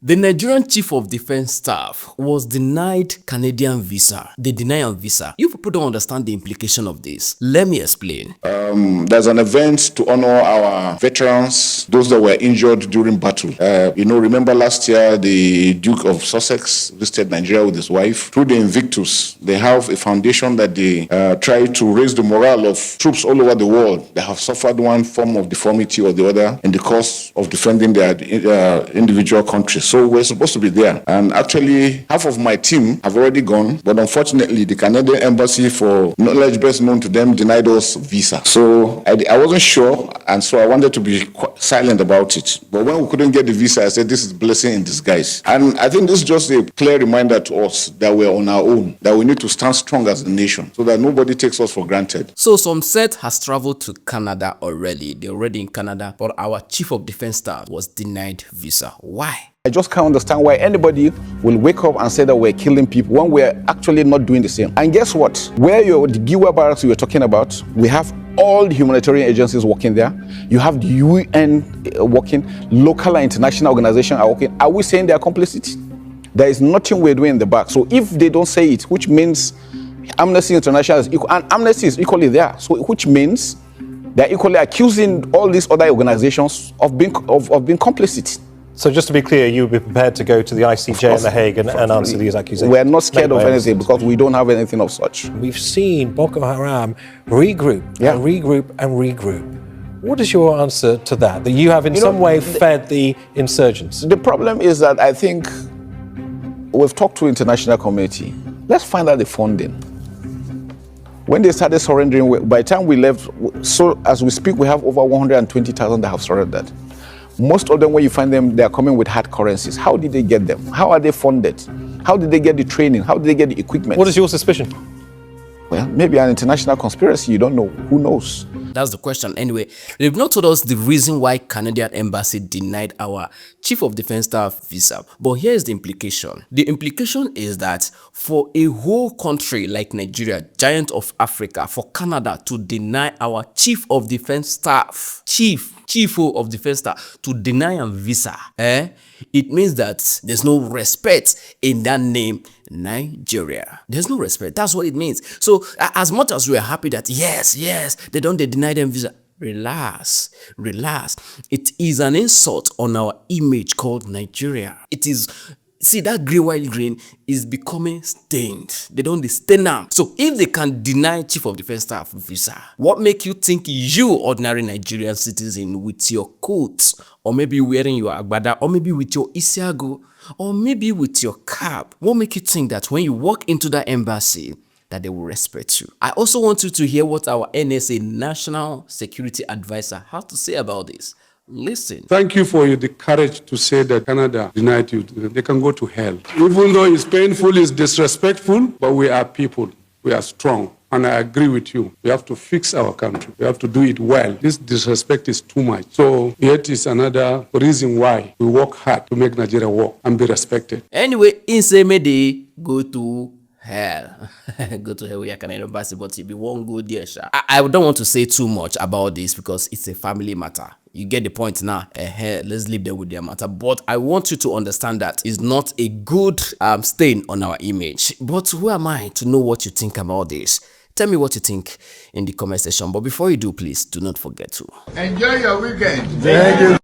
The Nigerian Chief of Defense Staff was denied Canadian visa. They deny him visa. You people don't understand the implication of this. Let me explain. There's an event to honor our veterans, those that were injured during battle. Remember last year, the Duke of Sussex visited Nigeria with his wife. Through the Invictus, they have a foundation that they try to raise the morale of troops all over the world that have suffered one form of deformity or the other in the course of defending their individual countries. So we're supposed to be there. And actually, half of my team have already gone. But unfortunately, the Canadian embassy, for knowledge best known to them, denied us visa. So I wasn't sure. And so I wanted to be silent about it. But when we couldn't get the visa, I said, this is blessing in disguise. And I think this is just a clear reminder to us that we're on our own, that we need to stand strong as a nation so that nobody takes us for granted. So some set has traveled to Canada already. They're already in Canada. But our Chief of Defense Staff was denied visa. Why? I just can't understand why anybody will wake up and say that we're killing people when we're actually not doing the same. And guess what? Where the Giwa barracks you were talking about, we have all the humanitarian agencies working there. You have the UN working, local and international organizations are working. Are we saying they are complicit? There is nothing we're doing in the back. So if they don't say it, which means Amnesty International is equal, and Amnesty is equally there. So which means they're equally accusing all these other organizations of being complicit. So just to be clear, you would be prepared to go to the ICJ in The Hague and answer these accusations? We're not scared of anything because we don't have anything of such. We've seen Boko Haram regroup and regroup and regroup. What is your answer to that? That you have in some way fed the insurgents? The problem is that I think we've talked to the international community. Let's find out the funding. When they started surrendering, by the time we left, so as we speak, we have over 120,000 that have surrendered. Most of them, when you find them, they are coming with hard currencies. How did they get them? How are they funded? How did they get the training? How did they get the equipment? What is your suspicion? Well, maybe an international conspiracy. You don't know. Who knows? That's the question. Anyway, they've not told us the reason why Canadian embassy denied our Chief of Defense Staff visa. But here's the implication. The implication is that for a whole country like Nigeria, giant of Africa, for Canada to deny our Chief of Defense Staff, Chief of Defense Staff, to deny a visa, it means that there's no respect in that name, Nigeria. There's no respect. That's what it means. So as much as we're happy that yes, they deny them visa, relax. It is an insult on our image called Nigeria. It is. See, that green, white, green is becoming stained. They don't stain now. So if they can deny Chief of Defense Staff visa, what make you think you, ordinary Nigerian citizen, with your coat, or maybe wearing your agbada, or maybe with your isiago, or maybe with your cap, what make you think that when you walk into that embassy, that they will respect you? I also want you to hear what our NSA, National Security Advisor, has to say about this. Listen. Thank you for the courage to say that Canada denied you. They can go to hell. Even though it's painful, it's disrespectful, but we are people. We are strong. And I agree with you. We have to fix our country. We have to do it well. This disrespect is too much. So it is another reason why we work hard to make Nigeria work and be respected. Anyway, in same day, go to hell. Go to hell with your Canadian embassy, but if you won't go there, I don't want to say too much about this because it's a family matter. You get the point now. Let's leave them with their matter. But I want you to understand that it's not a good stain on our image. But who am I to know what you think about this? Tell me what you think in the comment section. But before you do, please do not forget to enjoy your weekend. Thank you.